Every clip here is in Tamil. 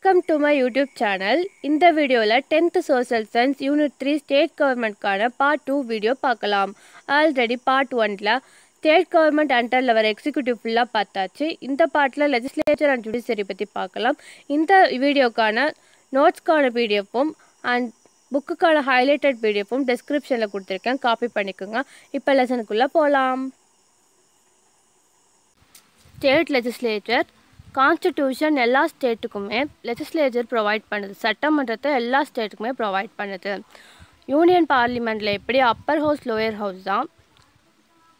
Welcome to my YouTube channel. இந்த வீடியோல 10th Social Science Unit 3 State Government கான Part 2 வீடியோ பார்க்கலாம். ஆல்ரெடி Part 1ல State Government அண்டர்ல வர எக்ஸிக்யூட்டிவ் ஃபுல்லா பார்த்தாச்சு. இந்த பார்ட்ல Legislature and Judiciary பத்தி பார்க்கலாம். இந்த வீடியோக்கான நோட்ஸ்க்கான பிடிஎஃப்பும் அண்ட் புக்குக்கான ஹைலைட்டட் பிடிஎஃப்பும் டெஸ்கிரிப்ஷன்ல கொடுத்துருக்கேன். காப்பி பண்ணிக்கோங்க. இப்போ லெசனுக்குள்ள போகலாம். ஸ்டேட் லெஜிஸ்லேச்சர் கான்ஸ்டிடியூஷன் எல்லா ஸ்டேட்டுக்குமே லெஜிஸ்லேச்சர் ப்ரொவைட் பண்ணுது. சட்டமன்றத்தை எல்லா ஸ்டேட்டுக்குமே ப்ரொவைட் பண்ணுது. யூனியன் பார்லிமெண்ட்டில் எப்படி அப்பர் ஹவுஸ் லோயர் ஹவுஸ் தான்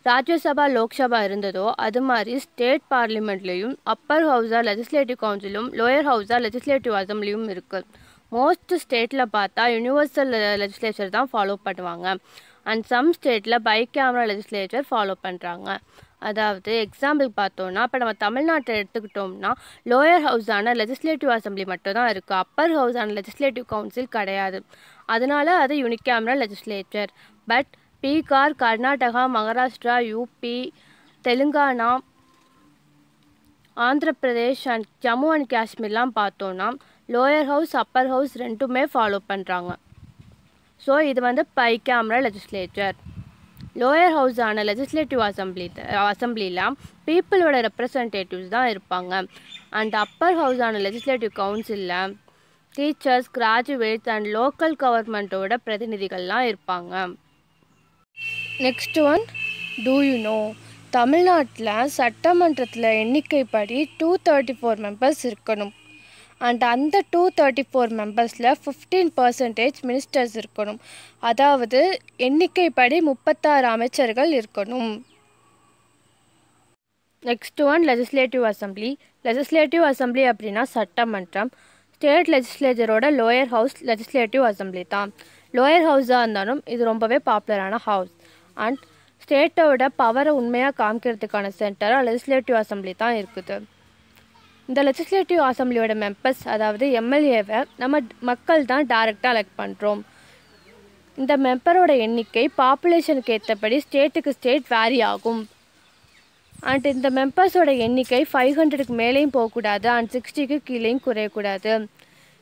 ராஜ்யசபா லோக்சபா இருந்ததோ அது மாதிரி ஸ்டேட் பார்லிமெண்ட்லேயும் அப்பர் ஹவுஸாக லெஜிஸ்லேட்டிவ் கவுன்சிலும் லோயர் ஹவுஸாக லெஜிஸ்லேட்டிவ் அசம்பிளியும் இருக்குது. மோஸ்ட் ஸ்டேட்டில் பார்த்தா யூனிவர்சல் லெஜிஸ்லேச்சர் தான் ஃபாலோ பண்ணுவாங்க. அண்ட் சம் ஸ்டேட்டில் பை கேமரா லெஜிஸ்லேச்சர் ஃபாலோ பண்ணுறாங்க. அதாவது எக்ஸாம்பிள் பார்த்தோன்னா இப்போ நம்ம தமிழ்நாட்டை எடுத்துக்கிட்டோம்னா லோயர் ஹவுஸான லெஜிஸ்லேட்டிவ் அசம்பிளி மட்டும் தான் இருக்குது. அப்பர் ஹவுஸான லெஜிஸ்லேட்டிவ் கவுன்சில் கிடையாது. அதனால அது unicameral legislature. But Bihar, Karnataka, Maharashtra, UP, Telangana, Andhra Pradesh and Jammu and காஷ்மீர்லாம் பார்த்தோன்னா லோயர் ஹவுஸ் அப்பர் ஹவுஸ் ரெண்டுமே ஃபாலோ பண்ணுறாங்க. ஸோ இது வந்து பை கேமரா லெஜிஸ்லேச்சர். லோயர் ஹவுஸான லெஜிஸ்லேட்டிவ் அசம்பிளியில் பீப்புளோட ரெப்ரசன்டேட்டிவ்ஸ் தான் இருப்பாங்க. அண்ட் அப்பர் ஹவுஸான லெஜிஸ்லேட்டிவ் கவுன்சிலில் டீச்சர்ஸ், கிராஜுவேட்ஸ் அண்ட் லோக்கல் கவர்மெண்ட்டோட பிரதிநிதிகள்லாம் இருப்பாங்க. Next one, do you know தமிழ்நாட்டில் சட்டமன்றத்தில் எண்ணிக்கைப்படி 234 மெம்பர்ஸ் இருக்கணும். அண்ட் அந்த 234 மெம்பர்ஸில் 15% மினிஸ்டர்ஸ் இருக்கணும். அதாவது எண்ணிக்கைப்படி 36 அமைச்சர்கள் இருக்கணும். Next one, legislative assembly. Legislative assembly அப்படின்னா சட்டமன்றம். ஸ்டேட் லெஜிஸ்லேச்சரோட லோயர் ஹவுஸ் லெஜிஸ்லேட்டிவ் அசம்பிளி தான். லோயர் ஹவுஸாக இருந்தாலும் இது ரொம்பவே பாப்புலரான ஹவுஸ். அண்ட் ஸ்டேட்டோட பவரை உண்மையாக காமிக்கிறதுக்கான சென்டராக லெஜிஸ்லேட்டிவ் அசம்பிளி தான் இருக்குது. இந்த லெஜிஸ்லேட்டிவ் அசம்பிளியோட மெம்பர்ஸ் அதாவது எம்எல்ஏவை நம்ம மக்கள் தான் டைரெக்டாக எலெக்ட் பண்ணுறோம். இந்த மெம்பரோட எண்ணிக்கை பாப்புலேஷனுக்கு ஏற்றபடி ஸ்டேட்டுக்கு ஸ்டேட் வேரி ஆகும். அண்ட் இந்த மெம்பர்ஸோட எண்ணிக்கை 500க்கு மேலேயும் போகக்கூடாது அண்ட் 60க்கு கீழேயும் குறையக்கூடாது.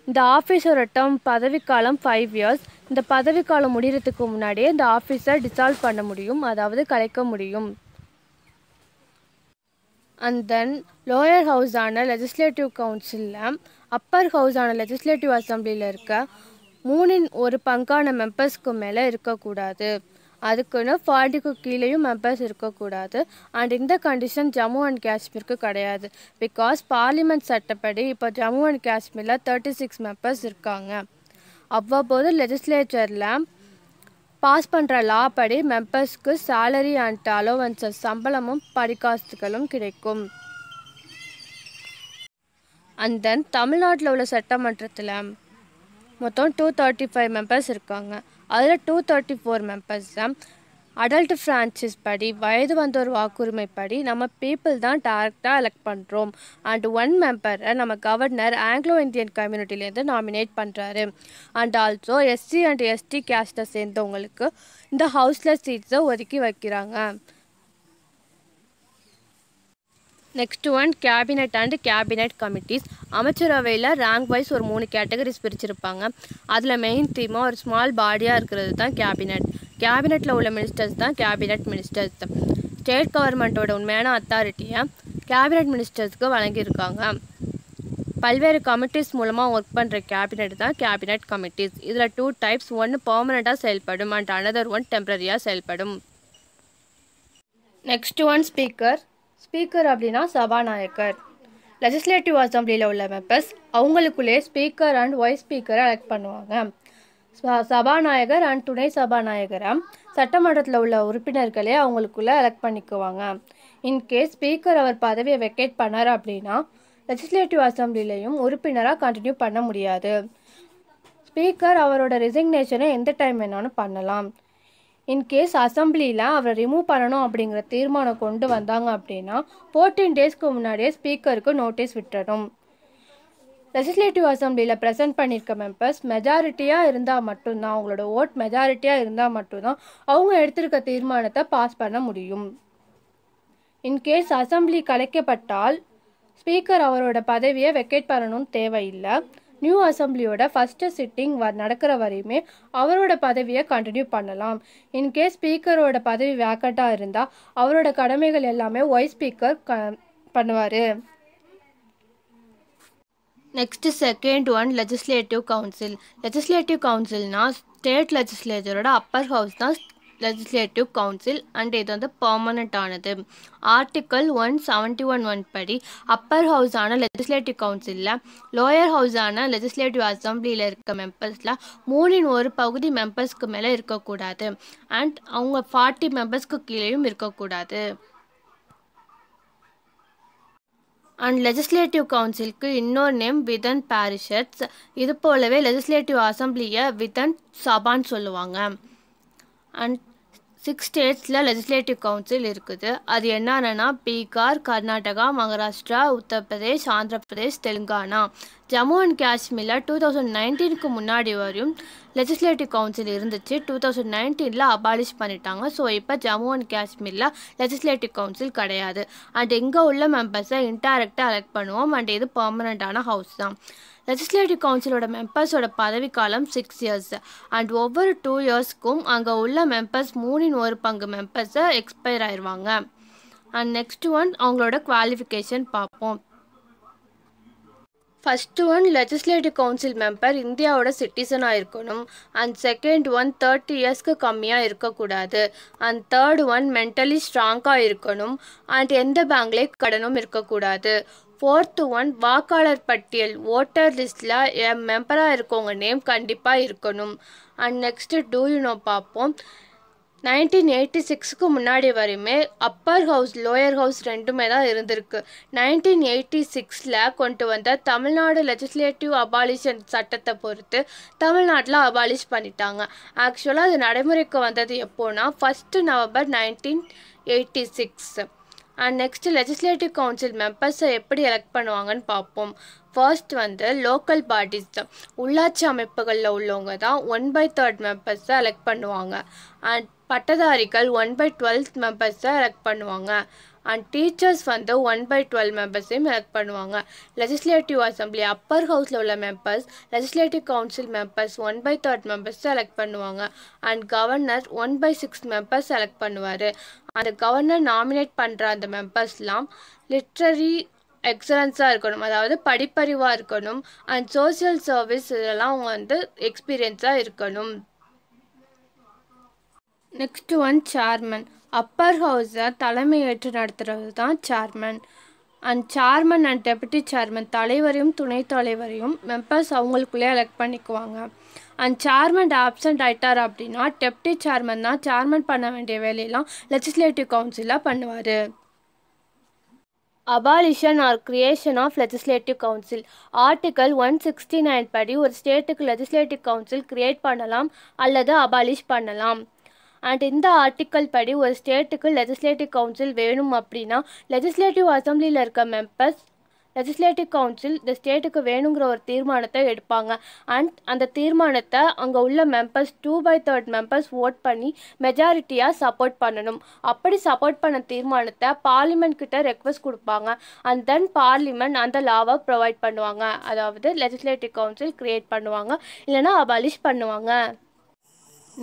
இந்த ஆஃபீஸோட டேர்ம் பதவிக்காலம் 5 years. இந்த பதவிக்காலம் முடிகிறதுக்கு முன்னாடியே இந்த ஆஃபீஸை டிசால்வ் பண்ண முடியும், அதாவது கலைக்க முடியும். அண்ட் தென் லோயர் ஹவுஸான லெஜிஸ்லேட்டிவ் கவுன்சிலில் அப்பர் ஹவுஸான லெஜிஸ்லேட்டிவ் அசம்பிளியில் இருக்க 1/3 மெம்பர்ஸ்க்கு மேலே இருக்கக்கூடாது. அதுக்குன்னு 40க்கு கீழேயும் மெம்பர்ஸ் இருக்கக்கூடாது. அண்ட் இந்த கண்டிஷன் ஜம்மு அண்ட் காஷ்மீருக்கு கிடையாது. பிகாஸ் பார்லிமெண்ட் சட்டப்படி இப்போ ஜம்மு அண்ட் காஷ்மீரில் 36 மெம்பர்ஸ் இருக்காங்க. அவ்வப்போது லெஜிஸ்லேச்சரில் பாஸ் பண்ணுற லா படி மெம்பர்ஸ்க்கு சேலரி அண்ட் அலோவன்சஸ் சம்பளமும் படிக்காசுகளும் கிடைக்கும். அண்ட் தென் தமிழ்நாட்டில் உள்ள சட்டமன்றத்தில் மொத்தம் 235 மெம்பர்ஸ் இருக்காங்க. அதில் 234 மெம்பர்ஸ் அடல்ட் ஃப்ரான்ச்சைஸ் படி வயது வந்தோர் வாக்குரிமைப்படி நம்ம பீப்புள் தான் டைரெக்டாக எலெக்ட் பண்ணுறோம். அண்ட் 1 மெம்பரை நம்ம கவர்னர் ஆங்கிலோ இந்தியன் கம்யூனிட்டிலேருந்து நாமினேட் பண்ணுறாரு. And also SC and ST கேஸ்ட்டை சேர்ந்தவங்களுக்கு இந்த ஹவுஸில் சீட்ஸை ஒதுக்கி வைக்கிறாங்க. Next one, cabinet and cabinet committees. அமைச்சரவையில் ரேங்க் வைஸ் ஒரு 3 கேட்டகரிஸ் பிரிச்சிருப்பாங்க. அதில் மெயின் தீமாக ஒரு ஸ்மால் பாடியாக இருக்கிறது தான் கேபினெட். கேபினெட்டில் உள்ள மினிஸ்டர்ஸ் தான் கேபினெட் மினிஸ்டர்ஸ். ஸ்டேட் கவர்மெண்ட்டோட உண்மையான அத்தாரிட்டியை கேபினெட் மினிஸ்டர்ஸ்க்கு வழங்கியிருக்காங்க. பல்வேறு கமிட்டிஸ் மூலமாக ஒர்க் பண்ணுற கேபினெட் தான் கேபினெட் கமிட்டிஸ். இதில் 2 டைப்ஸ். ஒன்று பர்மனெண்ட்டாக செயல்படும் அண்ட் அனதர் ஒன் டெம்பரரியாக செயல்படும். Next one, speaker. ஸ்பீக்கர் அப்படின்னா சபாநாயகர். லெஜிஸ்லேட்டிவ் அசம்பிளியில் உள்ள மெம்பர்ஸ் அவங்களுக்குள்ளே ஸ்பீக்கர் அண்ட் வைஸ் ஸ்பீக்கரை எலெக்ட் பண்ணுவாங்க. சபாநாயகர் அண்ட் துணை சபாநாயகரை சட்டமன்றத்தில் உள்ள உறுப்பினர்களே அவங்களுக்குள்ளே எலெக்ட் பண்ணிக்குவாங்க. இன்கேஸ் ஸ்பீக்கர் அவர் பதவியை வெக்கேட் பண்ணார் அப்படின்னா லெஜிஸ்லேட்டிவ் அசம்பிளிலையும் உறுப்பினராக கண்டினியூ பண்ண முடியாது. ஸ்பீக்கர் அவரோட ரிசிக்னேஷனை எந்த டைம் வேணாலும் பண்ணலாம். இன்கேஸ் அசம்பிளியில் அவரை ரிமூவ் பண்ணணும் அப்படிங்கிற தீர்மானம் கொண்டு வந்தாங்க அப்படின்னா 14 டேஸ்க்கு முன்னாடியே ஸ்பீக்கருக்கு நோட்டீஸ் விட்டுறணும். லெஜிஸ்லேட்டிவ் அசம்பிளியில் ப்ரெசென்ட் பண்ணியிருக்க மெம்பர்ஸ் மெஜாரிட்டியாக இருந்தால் மட்டும்தான், அவங்களோட ஓட் மெஜாரிட்டியாக இருந்தால் மட்டும்தான் அவங்க எடுத்திருக்க தீர்மானத்தை பாஸ் பண்ண முடியும். இன்கேஸ் அசம்பிளி கலைக்கப்பட்டால் ஸ்பீக்கர் அவரோட பதவியை வெக்கேட் பண்ணணும்னு தேவையில்லை. நியூ அசம்பிளியோட ஃபஸ்ட்டு சிட்டிங் நடக்கிற வரையுமே அவரோட பதவியை கண்டினியூ பண்ணலாம். இன்கேஸ் ஸ்பீக்கரோட பதவி வேக்கண்ட்டாக இருந்தால் அவரோட கடமைகள் எல்லாமே ஒய் ஸ்பீக்கர் பண்ணுவார். Next second one legislative council. Legislative கவுன்சில்னா ஸ்டேட் லெஜிஸ்லேச்சரோட அப்பர் ஹவுஸ் தான் லெஜிஸ்லேட்டிவ் கவுன்சில் அண்ட் இது வந்து பர்மனண்ட் ஆனது. ஆர்டிக்கல் 171 படி அப்பர் ஹவுஸ் ஆன லெஜிஸ்லேட்டிவ் கவுன்சிலில் லோயர் ஹவுஸ் ஆன லெஜிஸ்லேட்டிவ் அசம்பிளியில் இருக்க மெம்பர்ஸில் 1/3 பகுதி மெம்பர்ஸ்க்கு மேலே இருக்கக்கூடாது அண்ட் அவங்க 40 மெம்பர்ஸ்க்கு கீழேயும் இருக்கக்கூடாது. அண்ட் லெஜிஸ்லேட்டிவ் கவுன்சிலுக்கு இன்னொரு நேம் விதன் பாரிஷட்ஸ். இது போலவே லெஜிஸ்லேட்டிவ் அசம்பிளியை விதன் சபான்னு சொல்லுவாங்க. அண்ட் 6 ஸ்டேட்ஸில் லெஜிஸ்லேட்டிவ் கவுன்சில் இருக்குது. அது என்னென்னா பீகார், கர்நாடகா, மகாராஷ்டிரா, உத்தரப்பிரதேஷ், ஆந்திர பிரதேஷ், தெலுங்கானா. ஜம்மு அண்ட் காஷ்மீரில் 2019க்கு முன்னாடி வரையும் லெஜிஸ்லேட்டிவ் கவுன்சில் இருந்துச்சு. 2019ல் அபாலிஷ் பண்ணிட்டாங்க. ஸோ இப்போ ஜம்மு அண்ட் காஷ்மீரில் லெஜிஸ்லேட்டிவ் கவுன்சில் கிடையாது. அண்ட் இங்கே உள்ள மெம்பர்ஸை இன்டைரக்டாக எலெக்ட் பண்ணுவோம். அண்ட் இது பர்மனண்ட்டான ஹவுஸ் தான். லெஜிஸ்லேட்டிவ் கவுன்சிலோட மெம்பர்ஸோட பதவிக்காலம் 6 இயர்ஸ் அண்ட் ஒவ்வொரு 2 இயர்ஸ்க்கும் அங்கே உள்ள மெம்பர்ஸ் 3/4 மெம்பர்ஸை எக்ஸ்பயர் ஆயிடுவாங்க. அண்ட் நெக்ஸ்ட் ஒன் அவங்களோட குவாலிஃபிகேஷன் பார்ப்போம். First one legislative council member இந்தியாவோட சிட்டிசனாக இருக்கணும். அண்ட் செகண்ட் ஒன் 30 இயர்ஸ்க்கு கம்மியாக இருக்கக்கூடாது. அண்ட் தேர்ட் ஒன் மென்டலி ஸ்ட்ராங்காக இருக்கணும். அண்ட் எந்த பேங்க்லேயும் கடனும் இருக்கக்கூடாது. ஃபோர்த்து ஒன் வாக்காளர் பட்டியல் ஓட்டர் லிஸ்ட்டில் மெம்பராக இருக்கவங்க நேம் கண்டிப்பாக இருக்கணும். And next do you know பார்ப்போம். 1986க்கு முன்னாடி வரையுமே அப்பர் ஹவுஸ் லோயர் ஹவுஸ் ரெண்டுமே தான் இருந்திருக்கு. 1986ல் கொண்டு வந்த தமிழ்நாடு லெஜிஸ்லேட்டிவ் அபாலிஷன் சட்டத்தை பொறுத்து தமிழ்நாட்டில் அபாலிஷ் பண்ணிட்டாங்க. ஆக்சுவலாக அது நடைமுறைக்கு வந்தது எப்போனா 1 November 1986. And next legislative council மெம்பர்ஸை எப்படி எலெக்ட் பண்ணுவாங்கன்னு பார்ப்போம். ஃபர்ஸ்ட் வந்து லோக்கல் பாடிஸ் தான், உள்ளாட்சி அமைப்புகளில் உள்ளவங்க தான் 1/3 மெம்பர்ஸை எலெக்ட் பண்ணுவாங்க. அண்ட் பட்டதாரிகள் 1/12 மெம்பர்ஸை எலெக்ட் பண்ணுவாங்க. அண்ட் டீச்சர்ஸ் வந்து 1/12 மெம்பர்ஸையும் எலெக்ட் பண்ணுவாங்க. லெஜிஸ்லேட்டிவ் அசம்பிளி அப்பர் ஹவுஸில் உள்ள members legislative council members 1/3 members elect பண்ணுவாங்க. அண்ட் கவர்னர் 1/6 மெம்பர்ஸ் எலெக்ட் பண்ணுவார். அந்த கவர்னர் நாமினேட் பண்ணுற அந்த மெம்பர்ஸ்லாம் லிட்ரரி எக்ஸலன்ஸாக இருக்கணும், அதாவது படிப்பறிவாக இருக்கணும். அண்ட் சோசியல் சர்வீஸ் இதெல்லாம் அவங்க வந்து எக்ஸ்பீரியன்ஸாக இருக்கணும். Next one chairman. அப்பர் ஹவுஸை தலைமை ஏற்று நடத்துகிறது தான் chairman. And chairman and deputy chairman தலைவரையும் துணைத் தலைவரையும் மெம்பர்ஸ் அவங்களுக்குள்ளே எலெக்ட் பண்ணிக்குவாங்க. அண்ட் சேர்மன் ஆப்சண்ட் ஆகிட்டார் அப்படின்னா டெப்டி சேர்மன் தான் சேர்மன் பண்ண வேண்டிய வேலையெல்லாம் லெஜிஸ்லேட்டிவ் கவுன்சிலாக பண்ணுவார். Abolition or creation of legislative council. Article 169 படி ஒரு ஸ்டேட்டுக்கு லெஜிஸ்லேட்டிவ் கவுன்சில் கிரியேட் பண்ணலாம் அல்லது அபாலிஷ் பண்ணலாம். அண்ட் இந்த ஆர்டிக்கல் படி ஒரு ஸ்டேட்டுக்கு லெஜிஸ்லேட்டிவ் கவுன்சில் வேணும் அப்படின்னா லெஜிஸ்லேட்டிவ் அசம்பிளியில் இருக்க மெம்பர்ஸ் லெஜிஸ்லேட்டிவ் கவுன்சில் இந்த ஸ்டேட்டுக்கு வேணுங்கிற ஒரு தீர்மானத்தை எடுப்பாங்க. அண்ட் அந்த தீர்மானத்தை அங்கே உள்ள மெம்பர்ஸ் 2/3 மெம்பர்ஸ் ஓட் பண்ணி மெஜாரிட்டியாக சப்போர்ட் பண்ணணும். அப்படி சப்போர்ட் பண்ண தீர்மானத்தை பார்லிமெண்ட் கிட்ட ரெக்வஸ்ட் கொடுப்பாங்க. அண்ட் தென் பார்லிமெண்ட் அந்த லாவை ப்ரொவைட் பண்ணுவாங்க, அதாவது லெஜிஸ்லேட்டிவ் கவுன்சில் கிரியேட் பண்ணுவாங்க இல்லைனா அபாலிஷ் பண்ணுவாங்க.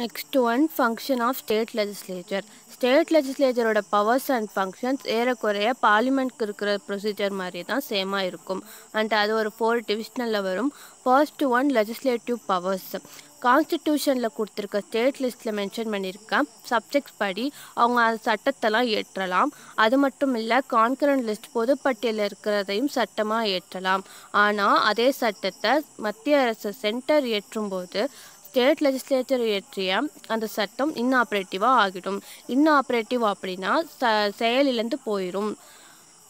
Next one function of state legislature. State லெஜிஸ்லேச்சரோட பவர்ஸ் அண்ட் ஃபங்க்ஷன்ஸ் ஏறக்குறைய பார்லிமெண்ட்க்கு இருக்கிற ப்ரொசீஜர் மாதிரி தான் சேமாக இருக்கும். அண்ட் அது ஒரு 4 டிவிஷனில் வரும். First one legislative powers. கான்ஸ்டிடியூஷனில் கொடுத்துருக்க ஸ்டேட் லிஸ்ட்டில் மென்ஷன் பண்ணியிருக்க சப்ஜெக்ட்ஸ் படி அவங்க அந்த சட்டத்தெல்லாம் ஏற்றலாம். அது மட்டும் இல்லை, கான்கரண்ட் லிஸ்ட் பொதுப்பட்டியலில் இருக்கிறதையும் சட்டமாக ஏற்றலாம். ஆனால் அதே சட்டத்தை மத்திய அரசு சென்டர் ஏற்றும்போது ஸ்டேட் லெஜிஸ்லேச்சர் இயற்றிய அந்த சட்டம் இன்ஆப்ரேட்டிவாக ஆகிடும். இன்ஆப்ரேட்டிவ் அப்படின்னா செயலிலேருந்து போயிடும்.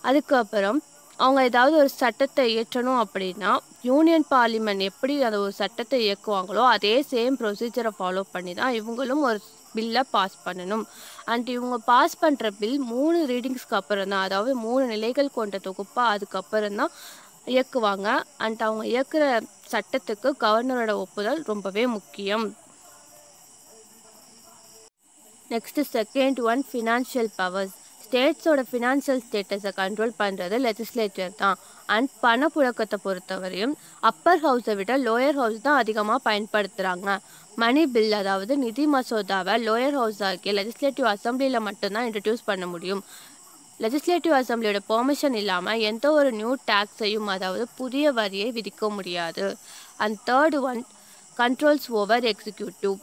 அதுக்கப்புறம் அவங்க ஏதாவது ஒரு சட்டத்தை இயற்றணும் அப்படின்னா யூனியன் பார்லிமெண்ட் எப்படி அந்த ஒரு சட்டத்தை இயக்குவாங்களோ அதே சேம் ப்ரொசீஜரை ஃபாலோ பண்ணி தான் இவங்களும் ஒரு பில்லை பாஸ் பண்ணணும். அண்ட் இவங்க பாஸ் பண்ணுற பில் 3 ரீடிங்ஸ்க்கு அப்புறம் தான், அதாவது 3 நிலைகள் கொண்ட தொகுப்பாக அதுக்கப்புறம் தான் இயக்குவாங்க. அண்ட் அவங்க இயக்குற சட்டத்துக்கு கவர்னரோட ஒப்புதல் ரொம்பவே முக்கியம். Next second one financial powers. ஸ்டேட்ஸோட ஃபினான்ஷியல் ஸ்டேட்டஸை கண்ட்ரோல் பண்ணுறது லெஜிஸ்லேச்சர் தான். அண்ட் பணப்புழக்கத்தை பொறுத்தவரையும் அப்பர் ஹவுஸை விட லோயர் ஹவுஸ் தான் அதிகமாக பயன்படுத்துகிறாங்க. மணி பில் அதாவது நிதி மசோதாவை லோயர் ஹவுஸ் ஆகிய லெஜிஸ்லேட்டிவ் அசம்பிளியில் மட்டும்தான் இன்ட்ரடியூஸ் பண்ண முடியும். லெஜிஸ்லேட்டிவ் அசம்பிளியோட பெர்மிஷன் இல்லாமல் எந்த ஒரு நியூ டேக்ஸையும் அதாவது புதிய வரியை விதிக்க முடியாது. And third one controls over executive.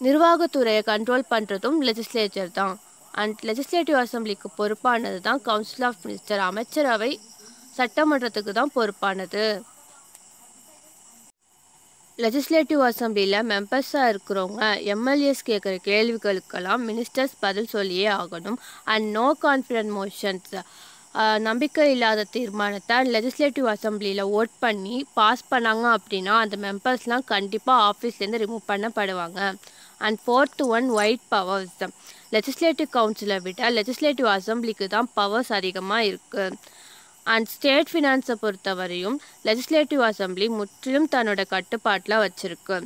நிர்வாகத்துறையை கண்ட்ரோல் பண்ணுறதும் லெஜிஸ்லேச்சர் தான். அண்ட் லெஜிஸ்லேட்டிவ் அசம்பிளிக்கு பொறுப்பானது தான் கவுன்சில் ஆஃப் மினிஸ்டர். அமைச்சரவை சட்டமன்றத்துக்கு தான் பொறுப்பானது. லெஜிஸ்லேட்டிவ் அசம்பிளியில் மெம்பர்ஸாக இருக்கிறவங்க எம்எல்ஏஸ் கேட்குற கேள்விகளுக்கெல்லாம் மினிஸ்டர்ஸ் பதில் சொல்லியே ஆகணும். அண்ட் நோ கான்ஃபிடன்ஸ் மோஷன்ஸ் நம்பிக்கை இல்லாத தீர்மானத்தை லெஜிஸ்லேட்டிவ் அசம்பிளியில் ஓட் பண்ணி பாஸ் பண்ணாங்க அப்படின்னா அந்த மெம்பர்ஸ்லாம் கண்டிப்பாக ஆஃபீஸ்லேருந்து ரிமூவ் பண்ணப்படுவாங்க. And fourth one wide powers. Legislative கவுன்சிலை விட லெஜிஸ்லேட்டிவ் அசம்பிளிக்கு தான் பவர்ஸ் அதிகமாக இருக்குது. அண்ட் ஸ்டேட் ஃபினான்ஸை பொறுத்தவரையும் லெஜிஸ்லேட்டிவ் அசம்பிளி முற்றிலும் தன்னோட கட்டுப்பாட்டில் வச்சுருக்கு.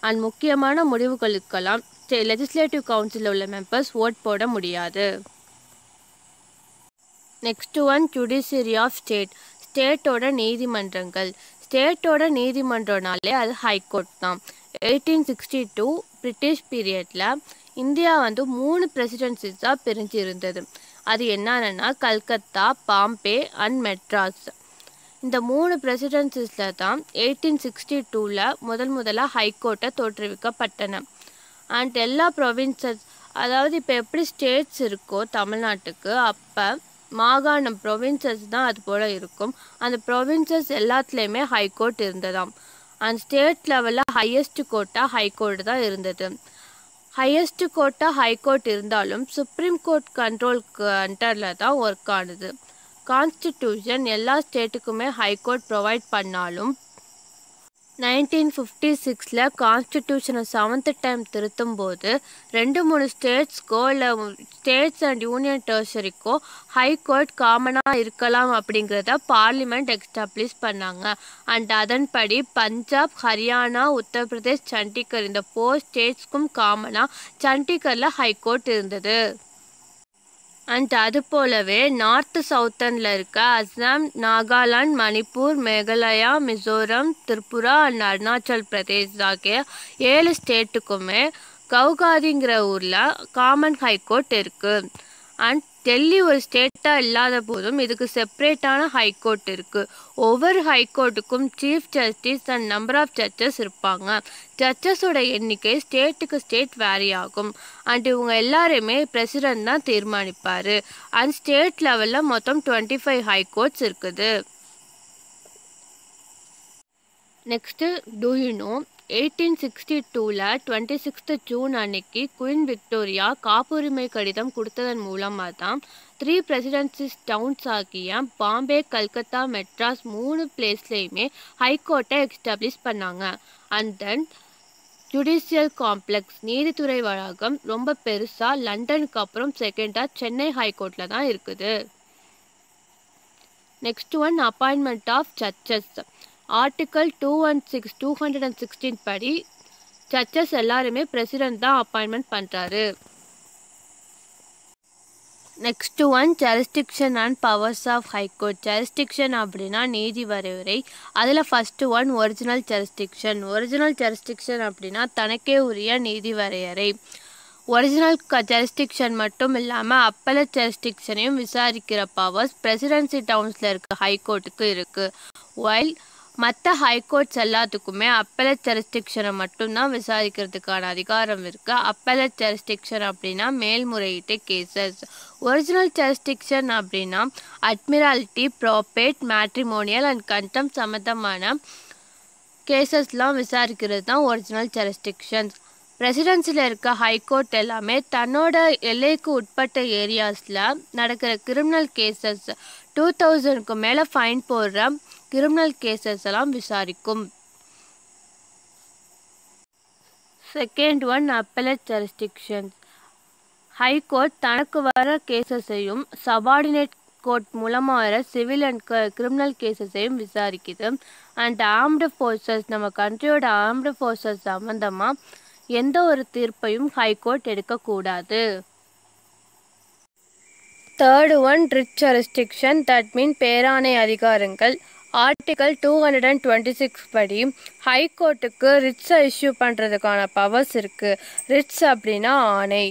அண்ட் முக்கியமான முடிவுகளுக்கெல்லாம் லெஜிஸ்லேட்டிவ் கவுன்சிலில் உள்ள மெம்பர்ஸ் ஓட் போட முடியாது. Next one judiciary of state. ஸ்டேட்டோட நீதிமன்றங்கள். ஸ்டேட்டோட நீதிமன்றம்னாலே அது ஹைகோர்ட் தான். 1862 பிரிட்டிஷ் பீரியடில் இந்தியா 3 பிரசிடென்சிஸாக பிரிஞ்சு இருந்தது. அது என்னன்னா கல்கத்தா, பாம்பே அண்ட் மெட்ராஸ். இந்த 3 பிரசிடென்சிஸில் தான் 1862 முதலாக ஹைகோர்ட்டை தோற்றுவிக்கப்பட்டன. அண்ட் எல்லா ப்ரொவின்சஸ் அதாவது இப்போ எப்படி ஸ்டேட்ஸ் இருக்கோ தமிழ்நாட்டுக்கு அப்போ மாகாணம் ப்ரொவின்சஸ் தான் அது போல் இருக்கும். அந்த ப்ரொவின்சஸ் எல்லாத்துலேயுமே ஹைகோர்ட் இருந்ததாம். அண்ட் ஸ்டேட் லெவலில் ஹையஸ்ட் கோர்ட்டாக ஹைகோர்ட் தான் இருந்தது. ஹையஸ்ட் கோர்ட்டாக ஹைகோர்ட் இருந்தாலும் சுப்ரீம் கோர்ட் கண்ட்ரோல் அண்டரில் தான் ஒர்க் ஆனுது. கான்ஸ்டிடியூஷன் எல்லா ஸ்டேட்டுக்குமே ஹைகோர்ட் ப்ரொவைட் பண்ணாலும் 1956 கான்ஸ்டிடியூஷனை 7th டைம் திருத்தும் போது 2-3 ஸ்டேட்ஸ்க்கோ இல்லை ஸ்டேட்ஸ் அண்ட் யூனியன் டெரிட்டரிக்கோ ஹைகோர்ட் காமனாக இருக்கலாம் அப்படிங்கிறத பார்லிமெண்ட் எஸ்டாப்ளிஷ் பண்ணாங்க. அண்ட் அதன்படி பஞ்சாப், ஹரியானா, உத்தரப்பிரதேஷ், சண்டிகர் இந்த 4 ஸ்டேட்ஸ்க்கும் காமனாக சண்டிகரில் ஹைகோர்ட் இருந்தது. அண்ட் அது போலவே நார்த் சவுத்தர்னில் இருக்க அஸ்ஸாம், நாகாலாந்து, மணிப்பூர், மேகாலயா, மிசோரம், திரிபுரா அண்ட் அருணாச்சல் பிரதேஷ் ஆகிய 7 ஸ்டேட்டுக்குமே கவுகாதிங்கிற ஊரில் காமன் ஹைகோர்ட் இருக்குது. அண்ட் டெல்லி ஒரு ஸ்டேட்டாக இல்லாத போதும் இதுக்கு செப்பரேட்டான ஹைகோர்ட் இருக்குது. ஒவ்வொரு ஹைகோர்ட்டுக்கும் chief justice and number of judges இருப்பாங்க. ஜட்ஜஸோட எண்ணிக்கை ஸ்டேட்டுக்கு ஸ்டேட் வேரி ஆகும். அண்ட் இவங்க எல்லாருமே பிரசிடென்ட் தான் தீர்மானிப்பார். அண்ட் ஸ்டேட் லெவலில் மொத்தம் 25 ஹைகோர்ட்ஸ் இருக்குது. Next do you know 1862 26th June அன்னைக்கு குயின் விக்டோரியா காப்புரிமை கடிதம் கொடுத்ததன் மூலமாக தான் 3 பிரசிடென்சிஸ் டவுன்ஸ் ஆகிய பாம்பே, கல்கத்தா, மெட்ராஸ் 3 பிளேஸ்லையுமே ஹைகோர்ட்டை எஸ்டாப்ளிஷ் பண்ணாங்க. அண்ட் தென் ஜுடிஷியல் காம்ப்ளெக்ஸ் நீதித்துறை வளாகம் ரொம்ப பெருசாக லண்டனுக்கு அப்புறம் செகண்டாக சென்னை ஹைகோர்ட்டில் தான் இருக்குது. Next one appointment of judges. Article 216 படி ஜட்ஜஸ் எல்லாருமே பிரசிடென்ட் தான் அப்பாயின்மெண்ட் பண்ணுறாரு. Next one jurisdiction and powers of high court. Jurisdiction அப்படின்னா நீதி வரையறை. அதில் first one original jurisdiction. Original jurisdiction அப்படின்னா தனக்கே உரிய நீதி வரையறை. ஒரிஜினல் ஜெரிஸ்டிக்ஷன் மட்டும் இல்லாமல் அப்பலட் ஜெரிஸ்டிக்ஷனையும் விசாரிக்கிற பவர்ஸ் பிரசிடென்சி டவுன்ஸில் இருக்க ஹைகோர்ட்டுக்கு இருக்குது. வைல் மற்ற ஹைகோர்ட்ஸ் எல்லாத்துக்குமே அப்பலட் ஜெரிஸ்டிக்ஷனை மட்டும்தான் விசாரிக்கிறதுக்கான அதிகாரம் இருக்குது. அப்பலட் ஜெரிஸ்டிக்ஷன் அப்படின்னா மேல்முறையீட்டு கேசஸ். ஒரிஜினல் ஜெரிஸ்டிக்ஷன் அப்படின்னா அட்மிரால்ட்டி, ப்ராபேட், மேட்ரிமோனியல் அண்ட் கண்டம் சம்மந்தமான கேசஸ்லாம் விசாரிக்கிறது தான் ஒரிஜினல் ஜெரிஸ்டிக்ஷன்ஸ். பிரசிடென்சியில் இருக்க ஹைகோர்ட் எல்லாமே தன்னோட எல்லைக்கு உட்பட்ட ஏரியாஸில் நடக்கிற கிரிமினல் கேசஸ் 2000க்கு மேலே ஃபைன் போடுற கிரிமினல் கேசஸ் எல்லாம் விசாரிக்கும். Second one appellate jurisdictions. High court தனக்கு வர கேசஸையும் சபார்டினேட் கோர்ட் மூலமாக வர சிவில் அண்ட் கிரிமினல் கேசஸையும் விசாரிக்குது. அண்ட் ஆர்ம்டு ஃபோர்ஸஸ் நம்ம கண்ட்ரியோட ஆர்ம்டு ஃபோர்ஸஸ் சம்மந்தமாக எந்த ஒரு தீர்ப்பையும் ஹைகோர்ட் எடுக்கக்கூடாது. Third one, writ jurisdiction, that means பேராணை அதிகாரங்கள். ஆர்டிகல் 226 படி ஹைகோர்ட்டுக்கு ரிட்ஸை இஷ்யூ பண்ணுறதுக்கான பவர்ஸ் இருக்குது. ரிட்ஸ் அப்படின்னா ஆணை.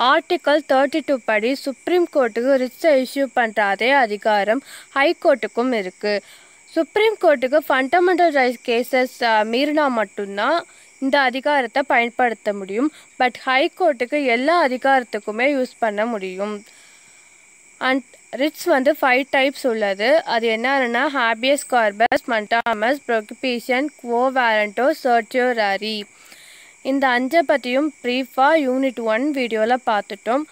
ஆர்டிகல் 32 படி சுப்ரீம் கோர்ட்டுக்கு ரிட்ஸை இஷ்யூ பண்ணுற அதே அதிகாரம் ஹைகோர்ட்டுக்கும் இருக்குது. சுப்ரீம் கோர்ட்டுக்கு ஃபண்டமெண்டல் ரைட்ஸ் கேசஸ் மீறினா மட்டும்தான் இந்த அதிகாரத்தை பயன்படுத்த முடியும். பட் ஹைகோர்ட்டுக்கு எல்லா அதிகாரத்துக்குமே யூஸ் பண்ண முடியும். அண்ட் ரிட்ஸ் 5 டைப்ஸ் உள்ளது. அது என்னன்னா habeas corpus, மண்டாமஸ், prohibition, Guo warranto, சர்டியோரரி. இந்த 5 பற்றியும் ப்ரீஃபாக யூனிட் 1 வீடியோவில் பார்த்துட்டோம்.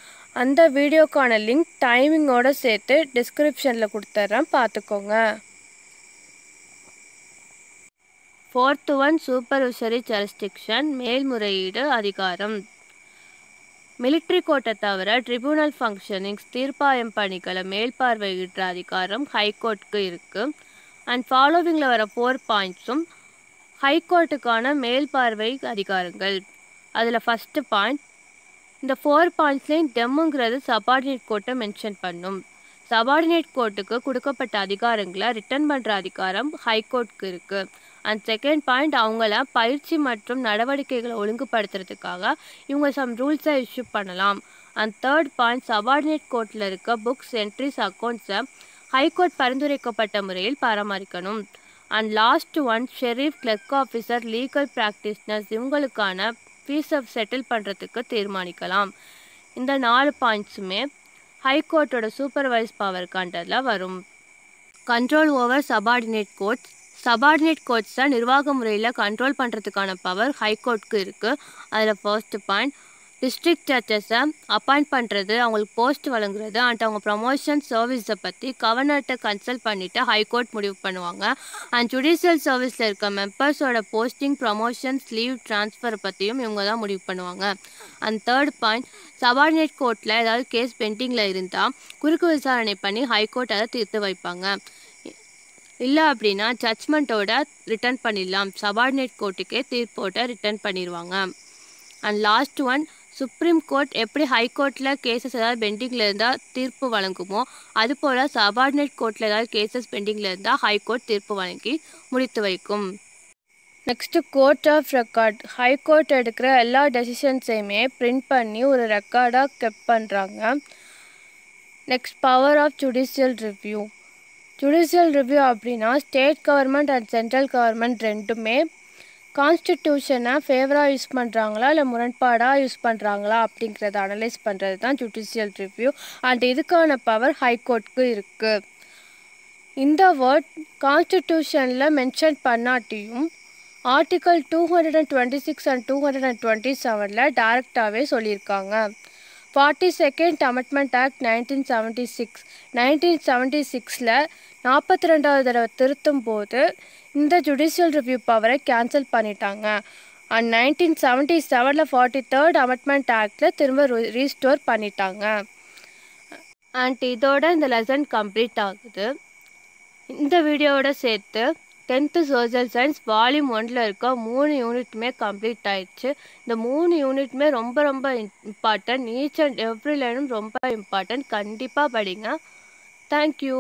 அந்த வீடியோக்கான லிங்க் டைமிங்கோடு சேர்த்து டிஸ்கிரிப்ஷனில் கொடுத்துட்றேன், பார்த்துக்கோங்க. ஃபோர்த் ஒன், சூப்பர்விசரி ஜுரிஸ்டிக்ஷன், மேல்முறையீடு அதிகாரம். மிலிட்ரி கோர்ட்டை தவிர ட்ரிபியூனல் ஃபங்க்ஷனிங்ஸ் தீர்ப்பாயம் பணிகளை மேல்பார்வையிடுற அதிகாரம் ஹைகோர்ட்டுக்கு இருக்குது. அண்ட் ஃபாலோவிங்கில் வர 4 பாயிண்ட்ஸும் ஹைகோர்ட்டுக்கான மேல்பார்வை அதிகாரங்கள். அதில் ஃபஸ்ட்டு பாயிண்ட், இந்த 4 பாயிண்ட்ஸ்லேயும் டெம்முங்கிறது சபார்டினேட் கோர்ட்டை மென்ஷன் பண்ணும். சபார்டினேட் கோர்ட்டுக்கு கொடுக்கப்பட்ட அதிகாரங்களை ரிட்டர்ன் பண்ணுற அதிகாரம் ஹைகோர்ட்டுக்கு இருக்குது. அண்ட் செகண்ட் பாயிண்ட், அவங்கள பயிற்சி மற்றும் நடவடிக்கைகளை ஒழுங்குபடுத்துறதுக்காக இவங்க சம் ரூல்ஸை இஷ்யூ பண்ணலாம். அண்ட் தேர்ட் பாயிண்ட், சபார்டினேட் கோர்ட்டில் இருக்க புக்ஸ், என்ட்ரிஸ், அக்கௌண்ட்ஸை ஹைகோர்ட் பரிந்துரைக்கப்பட்ட முறையில் பராமரிக்கணும். And last one, sheriff, clerk officer, legal practitioners இவங்களுக்கான ஃபீஸை செட்டில் பண்ணுறதுக்கு தீர்மானிக்கலாம். இந்த 4 பாயிண்ட்ஸுமே ஹைகோர்ட்டோட சூப்பர்வைஸ் பவர் கண்டரில் வரும். Control over subordinate courts. Subordinate கோர்ட்ஸை நிர்வாக முறையில் கண்ட்ரோல் பண்ணுறதுக்கான பவர் ஹைகோர்ட்டுக்கு இருக்குது. அதில் ஃபர்ஸ்ட் பாயிண்ட், டிஸ்ட்ரிக்ட் ஜட்ஜஸை அப்பாயிண்ட் பண்ணுறது, அவங்களுக்கு போஸ்ட் வழங்குறது அண்ட் அவங்க ப்ரமோஷன் சர்வீஸை பற்றி கவர்னர்கிட்ட கன்சல்ட் பண்ணிவிட்டு ஹைகோர்ட் முடிவு பண்ணுவாங்க. அண்ட் ஜுடிஷியல் சர்வீஸில் இருக்க மெம்பர்ஸோட போஸ்டிங், ப்ரமோஷன்ஸ், லீவ் ட்ரான்ஸ்ஃபர் பற்றியும் இவங்க தான் முடிவு பண்ணுவாங்க. அண்ட் தேர்ட் பாயிண்ட், சபார்டினேட் கோர்ட்டில் ஏதாவது கேஸ் பெண்டிங்கில் இருந்தால் குறுக்கு விசாரணை பண்ணி ஹைகோர்ட் அதை தீர்த்து வைப்பாங்க. இல்லை அப்படின்னா ஜட்ஜ்மெண்ட்டோட ரிட்டர்ன் பண்ணிடலாம். சபார்டினேட் கோர்ட்டுக்கே தீர்ப்போட்ட ரிட்டர்ன் பண்ணிடுவாங்க. And last one, supreme court எப்படி ஹைகோர்ட்டில் கேசஸ் ஏதாவது பெண்டிங்கில் இருந்தால் தீர்ப்பு வழங்குமோ அதுபோல் சபார்டினேட் கோர்ட்டில் ஏதாவது கேசஸ் பெண்டிங்கில் இருந்தால் ஹைகோர்ட் தீர்ப்பு வழங்கி முடித்து வைக்கும். Next court of record. High court எடுக்கிற எல்லா டெசிஷன்ஸையுமே பிரிண்ட் பண்ணி ஒரு ரெக்கார்டாக கெப்ட் பண்ணுறாங்க. Next, power of judicial review. Judicial review அப்படின்னா state government and central government ரெண்டுமே கான்ஸ்டிடியூஷனை ஃபேவராக யூஸ் பண்ணுறாங்களா இல்லை முரண்பாடாக யூஸ் பண்ணுறாங்களா அப்படிங்கிறத அனலைஸ் பண்ணுறது தான் ஜுடிஷியல் ரிவ்யூ. அண்ட் இதுக்கான பவர் ஹைகோர்ட்டுக்கு இருக்குது. இந்த வேர்ட் கான்ஸ்டிடியூஷனில் மென்ஷன் பண்ணாட்டியும் ஆர்டிகல் 226 அண்ட் 227 டைரெக்டாகவே சொல்லியிருக்காங்க. 42nd அமெண்ட்மெண்ட் ஆக்ட் 1976 1976 42வது தடவை திருத்தும் போது இந்த ஜுடிஷியல் ரிவ்யூ பவரை கேன்சல் பண்ணிட்டாங்க. அண்ட் 1977 43rd அமெண்ட்மெண்ட் ஆக்டில் திரும்ப ரீஸ்டோர் பண்ணிட்டாங்க. அண்ட் இதோட இந்த லெசன் கம்ப்ளீட் ஆகுது. இந்த வீடியோவோட சேர்த்து 10th சோஷியல் சயின்ஸ் வால்யூம் 1ல் இருக்க 3 யூனிட்டுமே கம்ப்ளீட் ஆயிடுச்சு. இந்த 3 யூனிட்டுமே ரொம்ப இம்பார்ட்டன்ட். ஈச் அண்ட் எவ்ரி லைனும் ரொம்ப இம்பார்ட்டன்ட். கண்டிப்பாக படிங்க. தேங்க்யூ.